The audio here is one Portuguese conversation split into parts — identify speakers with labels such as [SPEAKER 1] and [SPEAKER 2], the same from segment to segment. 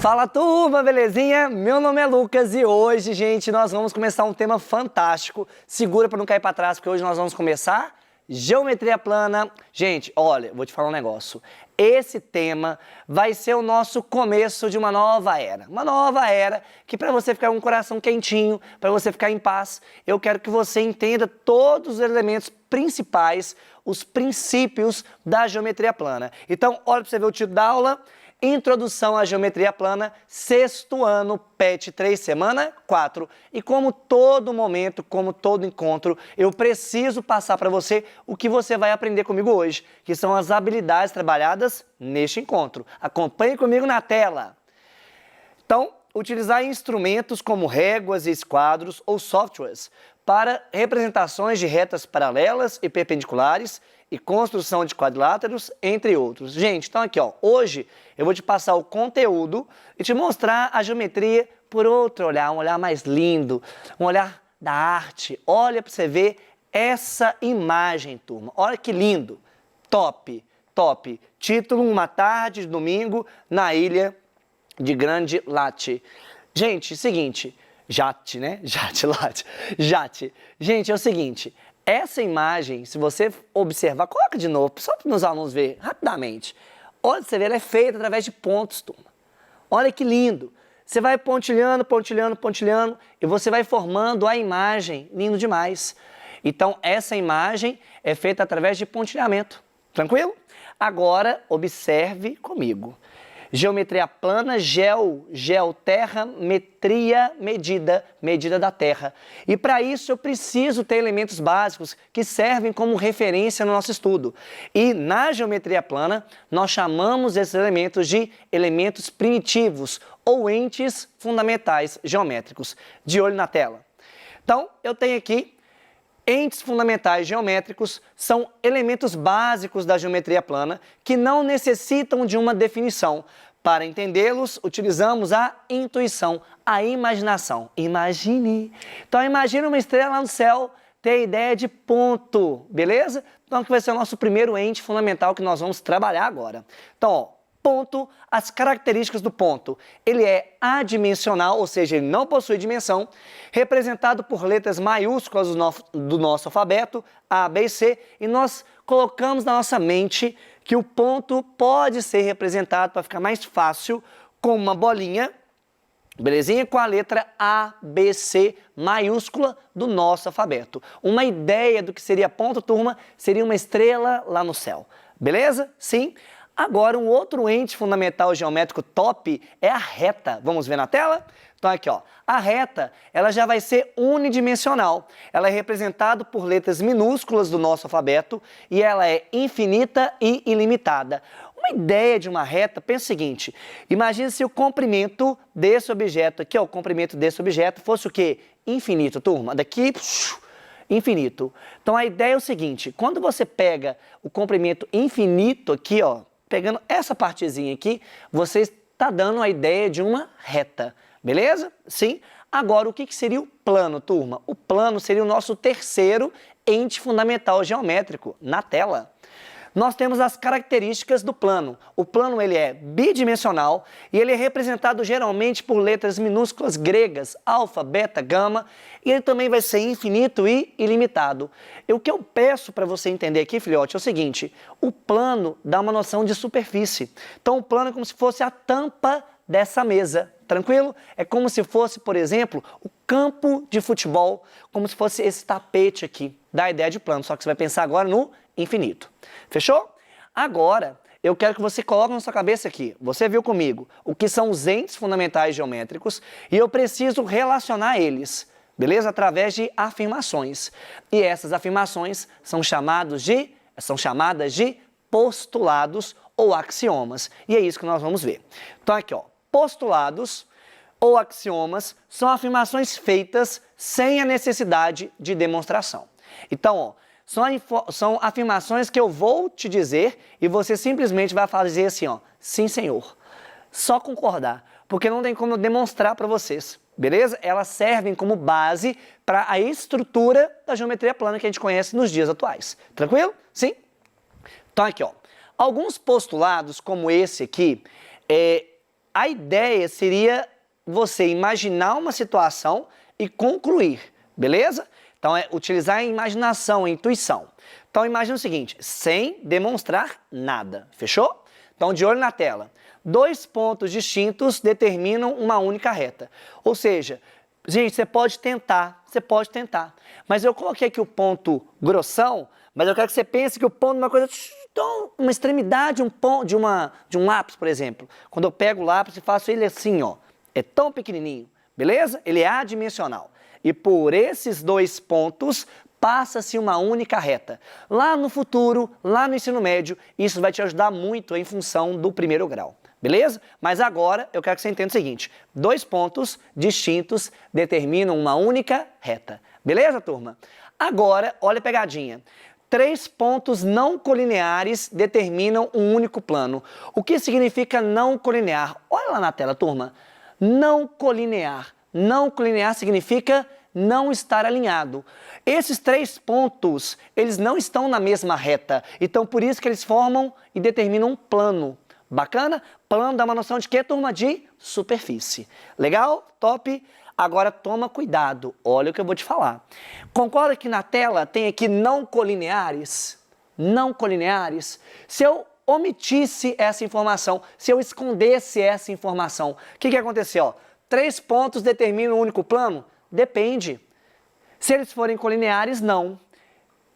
[SPEAKER 1] Fala turma, belezinha? Meu nome é Lucas e hoje, gente, nós vamos começar um tema fantástico. Segura para não cair para trás, porque hoje nós vamos começar geometria plana. Gente, olha, vou te falar um negócio. Esse tema vai ser o nosso começo de uma nova era. Uma nova era que para você ficar com o coração quentinho, para você ficar em paz, eu quero que você entenda todos os elementos principais, os princípios da geometria plana. Então, olha para você ver o título da aula. Introdução à Geometria Plana, sexto ano, PET 3, semana 4. E como todo momento, como todo encontro, eu preciso passar para você o que você vai aprender comigo hoje, que são as habilidades trabalhadas neste encontro. Acompanhe comigo na tela. Então, utilizar instrumentos como réguas e esquadros ou softwares para representações de retas paralelas e perpendiculares e construção de quadriláteros, entre outros. Gente, então aqui, ó, hoje eu vou te passar o conteúdo e te mostrar a geometria por outro olhar, um olhar mais lindo, um olhar da arte. Olha para você ver essa imagem, turma. Olha que lindo. Top, top. Título: Uma tarde de domingo na ilha de Grande Late. Gente, seguinte, Jate, né? Jate, Late. Jate. Gente, é o seguinte, essa imagem, se você observar, coloca de novo, só para os alunos verem rapidamente. Olha, você vê, ela é feita através de pontos, turma. Olha que lindo. Você vai pontilhando, pontilhando, pontilhando e você vai formando a imagem. Lindo demais. Então, essa imagem é feita através de pontilhamento. Tranquilo? Agora, observe comigo. Geometria plana, terra, metria, medida da terra. E para isso eu preciso ter elementos básicos que servem como referência no nosso estudo. E na geometria plana, nós chamamos esses elementos de elementos primitivos ou entes fundamentais geométricos. De olho na tela. Então, eu tenho aqui entes fundamentais geométricos, são elementos básicos da geometria plana que não necessitam de uma definição. Para entendê-los, utilizamos a intuição, a imaginação. Imagine. Então, imagine uma estrela lá no céu, ter a ideia de ponto, beleza? Então, que vai ser o nosso primeiro ente fundamental que nós vamos trabalhar agora. Então, ó, ponto, as características do ponto. Ele é adimensional, ou seja, ele não possui dimensão, representado por letras maiúsculas do nosso alfabeto, A, B e C, e nós colocamos na nossa mente que o ponto pode ser representado, para ficar mais fácil, com uma bolinha, belezinha? Com a letra A, B, C maiúscula do nosso alfabeto. Uma ideia do que seria ponto, turma, seria uma estrela lá no céu. Beleza? Sim? Agora, um outro ente fundamental geométrico top é a reta. Vamos ver na tela? Então, aqui, ó. A reta, ela já vai ser unidimensional. Ela é representada por letras minúsculas do nosso alfabeto e ela é infinita e ilimitada. Uma ideia de uma reta, pensa o seguinte, imagine se o comprimento desse objeto aqui, ó, o comprimento desse objeto fosse o quê? Infinito, turma. Daqui, infinito. Então, a ideia é o seguinte, quando você pega o comprimento infinito aqui, ó, pegando essa partezinha aqui, você está dando a ideia de uma reta, beleza? Sim? Agora, o que seria o plano, turma? O plano seria o nosso terceiro ente fundamental geométrico na tela. Nós temos as características do plano. O plano ele é bidimensional e ele é representado geralmente por letras minúsculas gregas, alfa, beta, gama, e ele também vai ser infinito e ilimitado. E o que eu peço para você entender aqui, filhote, é o seguinte, o plano dá uma noção de superfície. Então o plano é como se fosse a tampa dessa mesa, tranquilo? É como se fosse, por exemplo, o campo de futebol, como se fosse esse tapete aqui, dá a ideia de plano, só que você vai pensar agora no infinito. Fechou? Agora, eu quero que você coloque na sua cabeça aqui, você viu comigo, o que são os entes fundamentais geométricos e eu preciso relacionar eles, beleza? Através de afirmações. E essas afirmações são chamadas de postulados ou axiomas. E é isso que nós vamos ver. Então aqui, ó, postulados ou axiomas são afirmações feitas sem a necessidade de demonstração. Então, ó, são afirmações que eu vou te dizer e você simplesmente vai fazer assim, ó, sim, senhor. Só concordar, porque não tem como eu demonstrar para vocês, beleza? Elas servem como base para a estrutura da geometria plana que a gente conhece nos dias atuais. Tranquilo? Sim? Então aqui, ó, alguns postulados como esse aqui, a ideia seria você imaginar uma situação e concluir, beleza? Então, é utilizar a imaginação, a intuição. Então, imagina o seguinte, sem demonstrar nada, fechou? Então, de olho na tela. 2 pontos distintos determinam uma única reta. Ou seja, gente, você pode tentar. Mas eu coloquei aqui o ponto grossão, mas eu quero que você pense que o ponto é uma coisa, uma extremidade, um ponto de um lápis, por exemplo. Quando eu pego o lápis e faço ele assim, ó, é tão pequenininho, beleza? Ele é adimensional. E por esses 2 pontos, passa-se uma única reta. Lá no futuro, lá no ensino médio, isso vai te ajudar muito em função do primeiro grau. Beleza? Mas agora eu quero que você entenda o seguinte, 2 pontos distintos determinam uma única reta. Beleza, turma? Agora, olha a pegadinha. 3 pontos não colineares determinam um único plano. O que significa não colinear? Olha lá na tela, turma. Não colinear. Não colinear significa não estar alinhado. Esses 3 pontos, eles não estão na mesma reta. Então, por isso que eles formam e determinam um plano. Bacana? Plano dá uma noção de quê, turma? De superfície. Legal? Top? Agora toma cuidado. Olha o que eu vou te falar. Concorda que na tela tem aqui não colineares? Não colineares? Se eu omitisse essa informação, se eu escondesse essa informação, o que aconteceu? 3 pontos determinam um único plano? Depende. Se eles forem colineares, não.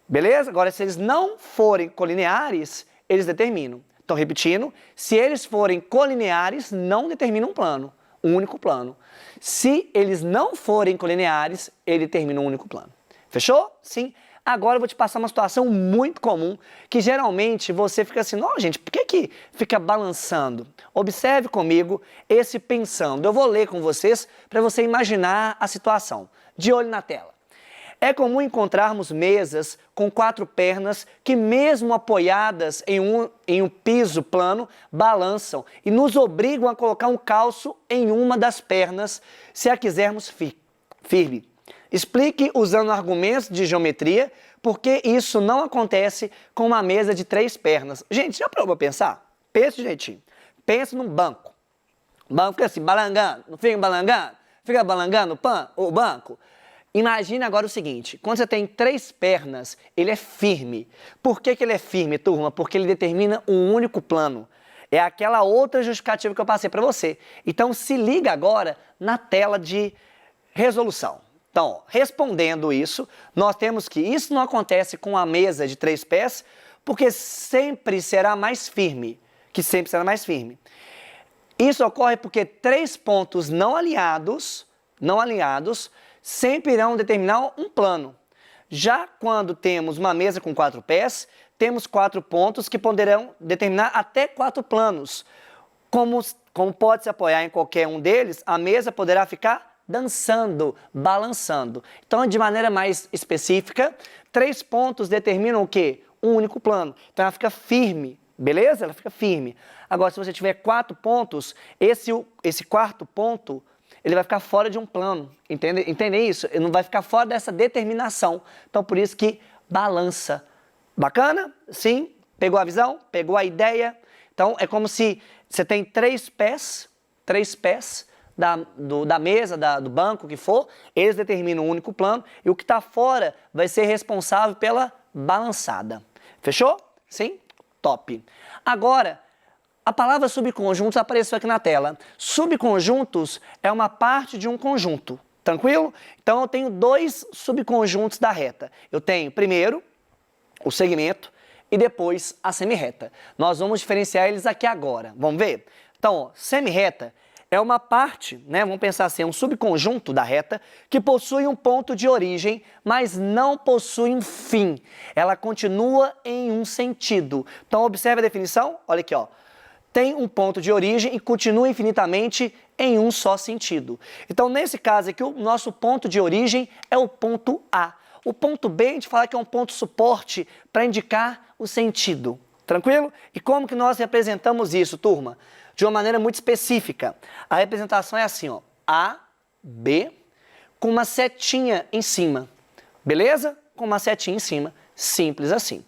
[SPEAKER 1] Beleza? Agora, se eles não forem colineares, eles determinam. Então, repetindo, se eles forem colineares, não determinam um plano, um único plano. Se eles não forem colineares, ele determina um único plano. Fechou? Sim. Agora eu vou te passar uma situação muito comum, que geralmente você fica assim, não, gente, por que fica balançando? Observe comigo esse pensando. Eu vou ler com vocês para você imaginar a situação. De olho na tela. É comum encontrarmos mesas com 4 pernas que, mesmo apoiadas em um piso plano, balançam e nos obrigam a colocar um calço em uma das pernas se a quisermos firme. Explique usando argumentos de geometria por que isso não acontece com uma mesa de 3 pernas. Gente, já parou para pensar? Pensa direitinho. Pensa num banco. O banco fica assim, balangando, não fica balangando? Fica balangando o banco? Imagina agora o seguinte, quando você tem 3 pernas, ele é firme. Por que ele é firme, turma? Porque ele determina um único plano. É aquela outra justificativa que eu passei para você. Então, se liga agora na tela de resolução. Então, respondendo isso, nós temos que isso não acontece com a mesa de 3 pés, porque sempre será mais firme. Isso ocorre porque 3 pontos não alinhados, sempre irão determinar um plano. Já quando temos uma mesa com 4 pés, temos 4 pontos que poderão determinar até 4 planos. Como pode se apoiar em qualquer um deles, a mesa poderá ficar dançando, balançando. Então, de maneira mais específica, 3 pontos determinam o quê? Um único plano. Então, ela fica firme, beleza? Ela fica firme. Agora, se você tiver 4 pontos, esse 4º ponto, ele vai ficar fora de um plano, entendem isso? Ele não vai ficar fora dessa determinação. Então, por isso que balança. Bacana? Sim? Pegou a visão? Pegou a ideia? Então, é como se você tem 3 pés da mesa, do banco, que for, eles determinam um único plano e o que está fora vai ser responsável pela balançada. Fechou? Sim? Top. Agora, a palavra subconjuntos apareceu aqui na tela. Subconjuntos é uma parte de um conjunto, tranquilo? Então, eu tenho 2 subconjuntos da reta. Eu tenho, primeiro, o segmento e depois a semirreta. Nós vamos diferenciar eles aqui agora. Vamos ver? Então, ó, semirreta é uma parte, né? Vamos pensar assim, é um subconjunto da reta que possui um ponto de origem, mas não possui um fim. Ela continua em um sentido. Então, observe a definição. Olha aqui, ó. Tem um ponto de origem e continua infinitamente em um só sentido. Então, nesse caso aqui, o nosso ponto de origem é o ponto A. O ponto B, a gente fala que é um ponto suporte para indicar o sentido. Tranquilo? E como que nós representamos isso, turma? De uma maneira muito específica. A representação é assim, ó. A, B, com uma setinha em cima. Beleza? Com uma setinha em cima. Simples assim.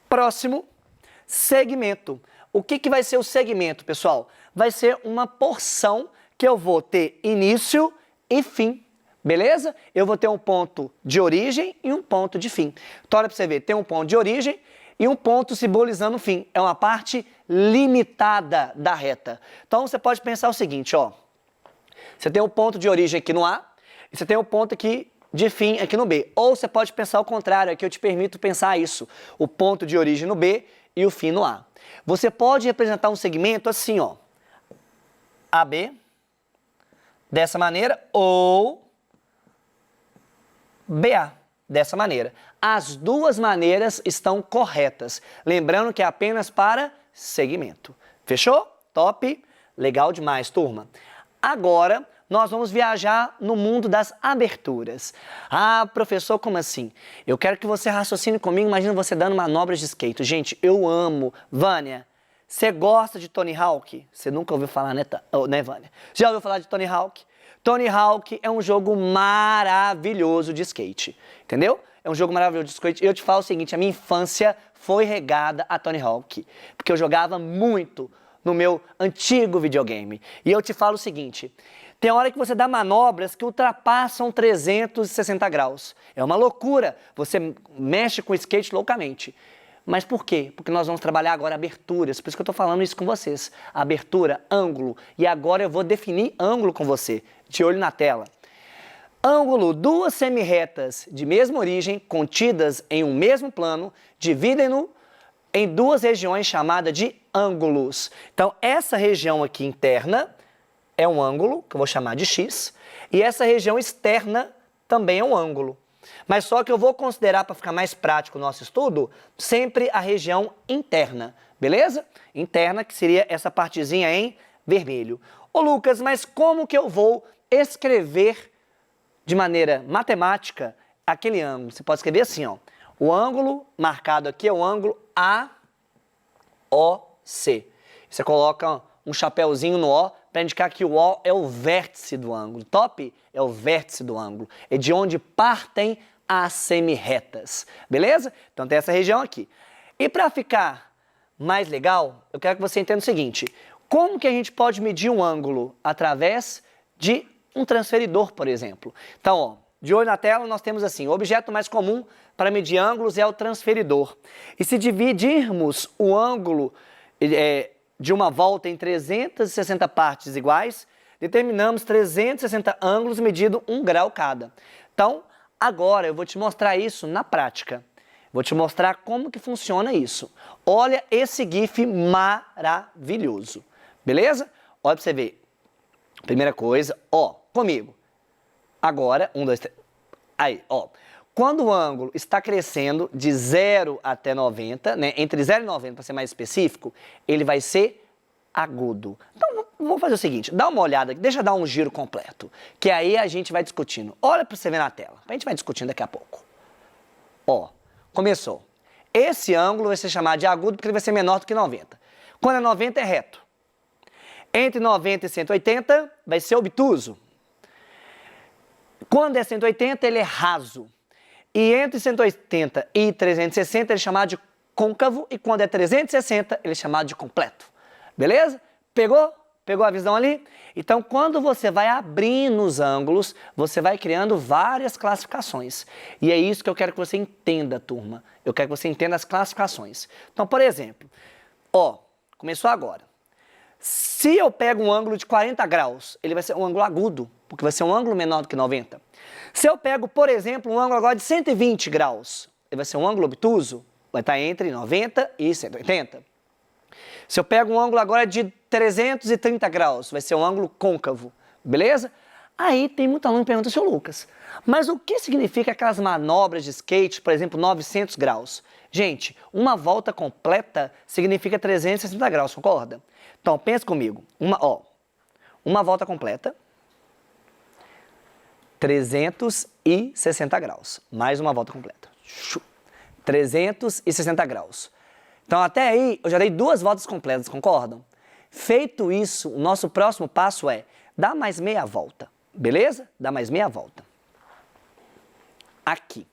[SPEAKER 1] Próximo, segmento. O que vai ser o segmento, pessoal? vai ser uma porção que eu vou ter início e fim, beleza? Eu vou ter um ponto de origem e um ponto de fim. Então, olha para você ver, tem um ponto de origem e um ponto simbolizando o fim. É uma parte limitada da reta. Então, você pode pensar o seguinte, ó. Você tem um ponto de origem aqui no A e você tem um ponto aqui de fim aqui no B. Ou você pode pensar o contrário, aqui eu te permito pensar isso. O ponto de origem no B e o fim no A. Você pode representar um segmento assim, ó. AB, dessa maneira, ou BA, dessa maneira. As duas maneiras estão corretas. Lembrando que é apenas para segmento. Fechou? Top? Legal demais, turma. Agora, nós vamos viajar no mundo das aberturas. Ah, professor, como assim? Eu quero que você raciocine comigo, imagina você dando manobras de skate. Gente, eu amo. Vânia, você gosta de Tony Hawk? Você nunca ouviu falar, né, Vânia? Já ouviu falar de Tony Hawk? Tony Hawk é um jogo maravilhoso de skate, entendeu? É um jogo maravilhoso de skate. Eu te falo o seguinte, a minha infância foi regada a Tony Hawk, porque eu jogava muito no meu antigo videogame. E eu te falo o seguinte, tem hora que você dá manobras que ultrapassam 360 graus. É uma loucura, você mexe com o skate loucamente. Mas por quê? Porque nós vamos trabalhar agora aberturas, por isso que eu estou falando isso com vocês. Abertura, ângulo, e agora eu vou definir ângulo com você, de olho na tela. Ângulo, duas semirretas de mesma origem, contidas em um mesmo plano, dividem-no em duas regiões chamadas de ângulos. Então, essa região aqui interna é um ângulo, que eu vou chamar de X, e essa região externa também é um ângulo. Mas só que eu vou considerar, para ficar mais prático o nosso estudo, sempre a região interna, beleza? Interna, que seria essa partezinha em vermelho. Ô Lucas, mas como que eu vou escrever de maneira matemática aquele ângulo? Você pode escrever assim, ó. O ângulo marcado aqui é o ângulo AOC. Você coloca um chapéuzinho no O para indicar que o O é o vértice do ângulo. Top? É o vértice do ângulo. É de onde partem as semirretas. Beleza? Então tem essa região aqui. E para ficar mais legal, eu quero que você entenda o seguinte. Como que a gente pode medir um ângulo? Através de um transferidor, por exemplo. Então, ó, de olho na tela, nós temos assim, o objeto mais comum para medir ângulos é o transferidor. E se dividirmos o ângulo de uma volta em 360 partes iguais, determinamos 360 ângulos medindo 1 grau cada. Então, agora eu vou te mostrar isso na prática. Vou te mostrar como que funciona isso. Olha esse GIF maravilhoso. Beleza? Olha para você ver. Primeira coisa, ó, comigo. Agora, 1, 2, 3. Aí, ó. Quando o ângulo está crescendo de 0 até 90, né, entre 0 e 90, para ser mais específico, ele vai ser agudo. Então, vamos fazer o seguinte, dá uma olhada aqui, deixa eu dar um giro completo, que aí a gente vai discutindo. Olha para você ver na tela, a gente vai discutindo daqui a pouco. Ó, começou. Esse ângulo vai ser chamado de agudo porque ele vai ser menor do que 90. Quando é 90 é reto. Entre 90 e 180 vai ser obtuso. Quando é 180 ele é raso. E entre 180 e 360 ele é chamado de côncavo, e quando é 360 ele é chamado de completo. Beleza? Pegou? Pegou a visão ali? Então, quando você vai abrindo os ângulos, você vai criando várias classificações. E é isso que eu quero que você entenda, turma. Eu quero que você entenda as classificações. Então, por exemplo, ó, começou agora. Se eu pego um ângulo de 40 graus, ele vai ser um ângulo agudo, porque vai ser um ângulo menor do que 90. Se eu pego, por exemplo, um ângulo agora de 120 graus, ele vai ser um ângulo obtuso, vai estar entre 90 e 180. Se eu pego um ângulo agora de 330 graus, vai ser um ângulo côncavo, beleza? Aí tem muito aluno que pergunta, seu Lucas, mas o que significa aquelas manobras de skate, por exemplo, 900 graus? Gente, uma volta completa significa 360 graus, concorda? Então, pensa comigo, uma volta completa, 360 graus, mais uma volta completa, 360 graus. Então, até aí, eu já dei 2 voltas completas, concordam? Feito isso, o nosso próximo passo é dar mais meia volta, beleza? Dá mais meia volta. Aqui,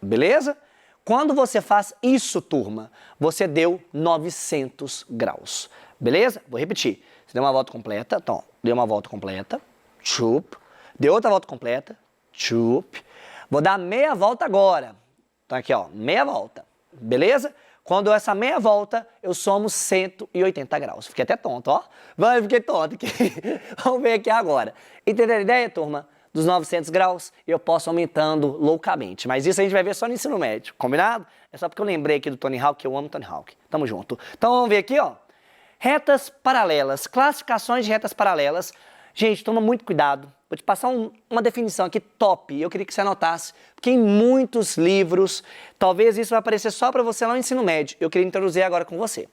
[SPEAKER 1] beleza? Quando você faz isso, turma, você deu 900 graus, beleza? Vou repetir. Você deu uma volta completa, então, deu uma volta completa, chup, deu outra volta completa, chup. Vou dar meia volta agora. Então aqui, ó, meia volta, beleza? Quando essa meia volta, eu somo 180 graus. Fiquei até tonto, ó. Fiquei tonto aqui. Vamos ver aqui agora. Entenderam a ideia, turma? Dos 900 graus, eu posso aumentando loucamente. Mas isso a gente vai ver só no ensino médio, combinado? É só porque eu lembrei aqui do Tony Hawk, que eu amo Tony Hawk. Tamo junto. Então vamos ver aqui, ó. Retas paralelas, classificações de retas paralelas. Gente, toma muito cuidado. Vou te passar uma definição aqui top. Eu queria que você anotasse, porque em muitos livros, talvez isso vai aparecer só para você lá no ensino médio. Eu queria introduzir agora com você.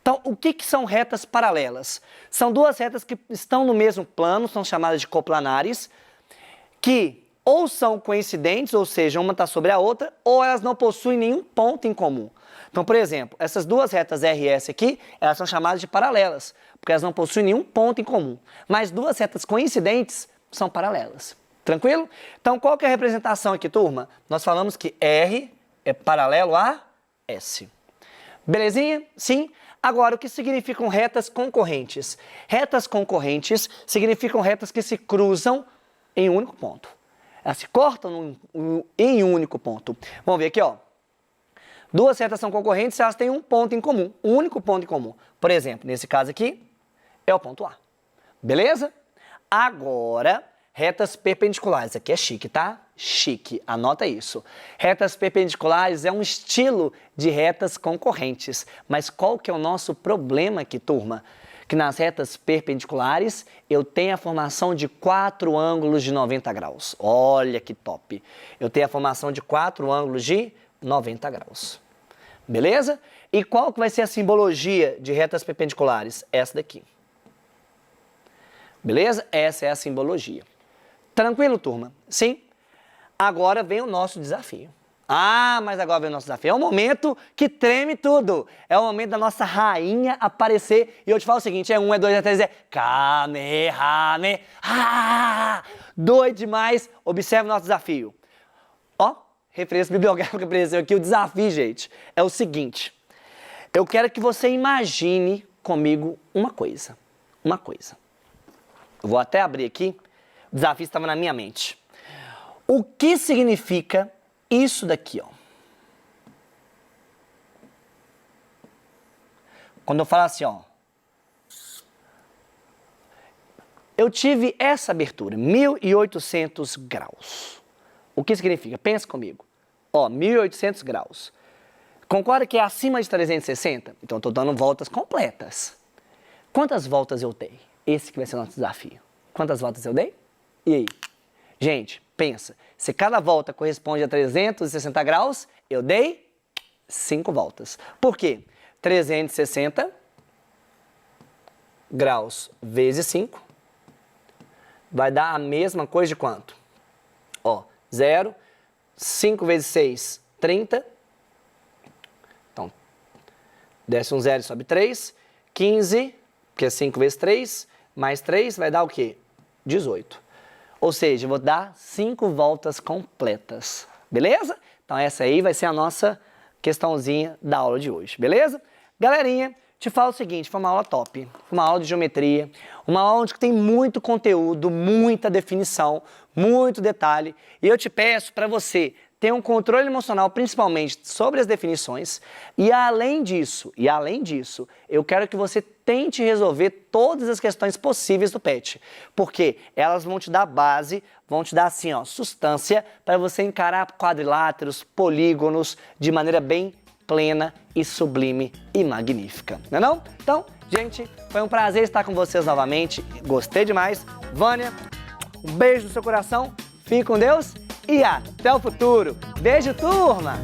[SPEAKER 1] Então, o que são retas paralelas? São duas retas que estão no mesmo plano, são chamadas de coplanares, que ou são coincidentes, ou seja, uma está sobre a outra, ou elas não possuem nenhum ponto em comum. Então, por exemplo, essas duas retas RS aqui, elas são chamadas de paralelas, porque elas não possuem nenhum ponto em comum. Mas duas retas coincidentes são paralelas. Tranquilo? Então, qual que é a representação aqui, turma? Nós falamos que R é paralelo a S. Belezinha? Sim? Agora, o que significam retas concorrentes? Retas concorrentes significam retas que se cruzam em um único ponto. Elas se cortam em um único ponto. Vamos ver aqui, ó. Duas retas são concorrentes se elas têm um ponto em comum, um único ponto em comum. Por exemplo, nesse caso aqui, é o ponto A. Beleza? Agora, retas perpendiculares. Aqui é chique, tá? Chique, anota isso. Retas perpendiculares é um estilo de retas concorrentes. Mas qual que é o nosso problema aqui, turma? Que nas retas perpendiculares eu tenho a formação de 4 ângulos de 90 graus. Olha que top! Eu tenho a formação de 4 ângulos de 90 graus. Beleza? E qual que vai ser a simbologia de retas perpendiculares? Essa daqui. Beleza? Essa é a simbologia. Tranquilo, turma? Sim? Agora vem o nosso desafio. Ah, mas agora vem o nosso desafio. É o momento que treme tudo. É o momento da nossa rainha aparecer. E eu te falo o seguinte, é 1, é 2, é 3, é Kamehameha. Doido demais. Observe o nosso desafio. Ó, referência bibliográfica que apareceu aqui. O desafio, gente, é o seguinte. Eu quero que você imagine comigo uma coisa. Uma coisa. Eu vou até abrir aqui. O desafio estava na minha mente. O que significa isso daqui, ó? Quando eu falo assim, ó. Eu tive essa abertura, 1800 graus. O que significa? Pensa comigo. Ó, 1800 graus. Concorda que é acima de 360? Então eu estou dando voltas completas. Quantas voltas eu dei? Esse que vai ser o nosso desafio. Quantas voltas eu dei? E aí? Gente, pensa. Se cada volta corresponde a 360 graus, eu dei 5 voltas. Por quê? 360 graus vezes 5 vai dar a mesma coisa de quanto? Ó, 0, 5 vezes 6, 30. Então, desce um 0 e sobe 3. 15, que é 5 vezes 3, mais 3 vai dar o quê? 18. Ou seja, eu vou dar 5 voltas completas, beleza? Então essa aí vai ser a nossa questãozinha da aula de hoje, beleza? Galerinha, te falo o seguinte, foi uma aula top, foi uma aula de geometria, uma aula onde tem muito conteúdo, muita definição, muito detalhe, e eu te peço para você ter um controle emocional, principalmente sobre as definições, e além disso, eu quero que você tente resolver todas as questões possíveis do PET, porque elas vão te dar base, vão te dar assim, ó, substância para você encarar quadriláteros, polígonos de maneira bem plena e sublime e magnífica, não é não? Então, gente, foi um prazer estar com vocês novamente, gostei demais. Vânia, um beijo no seu coração, fique com Deus e até o futuro. Beijo, turma!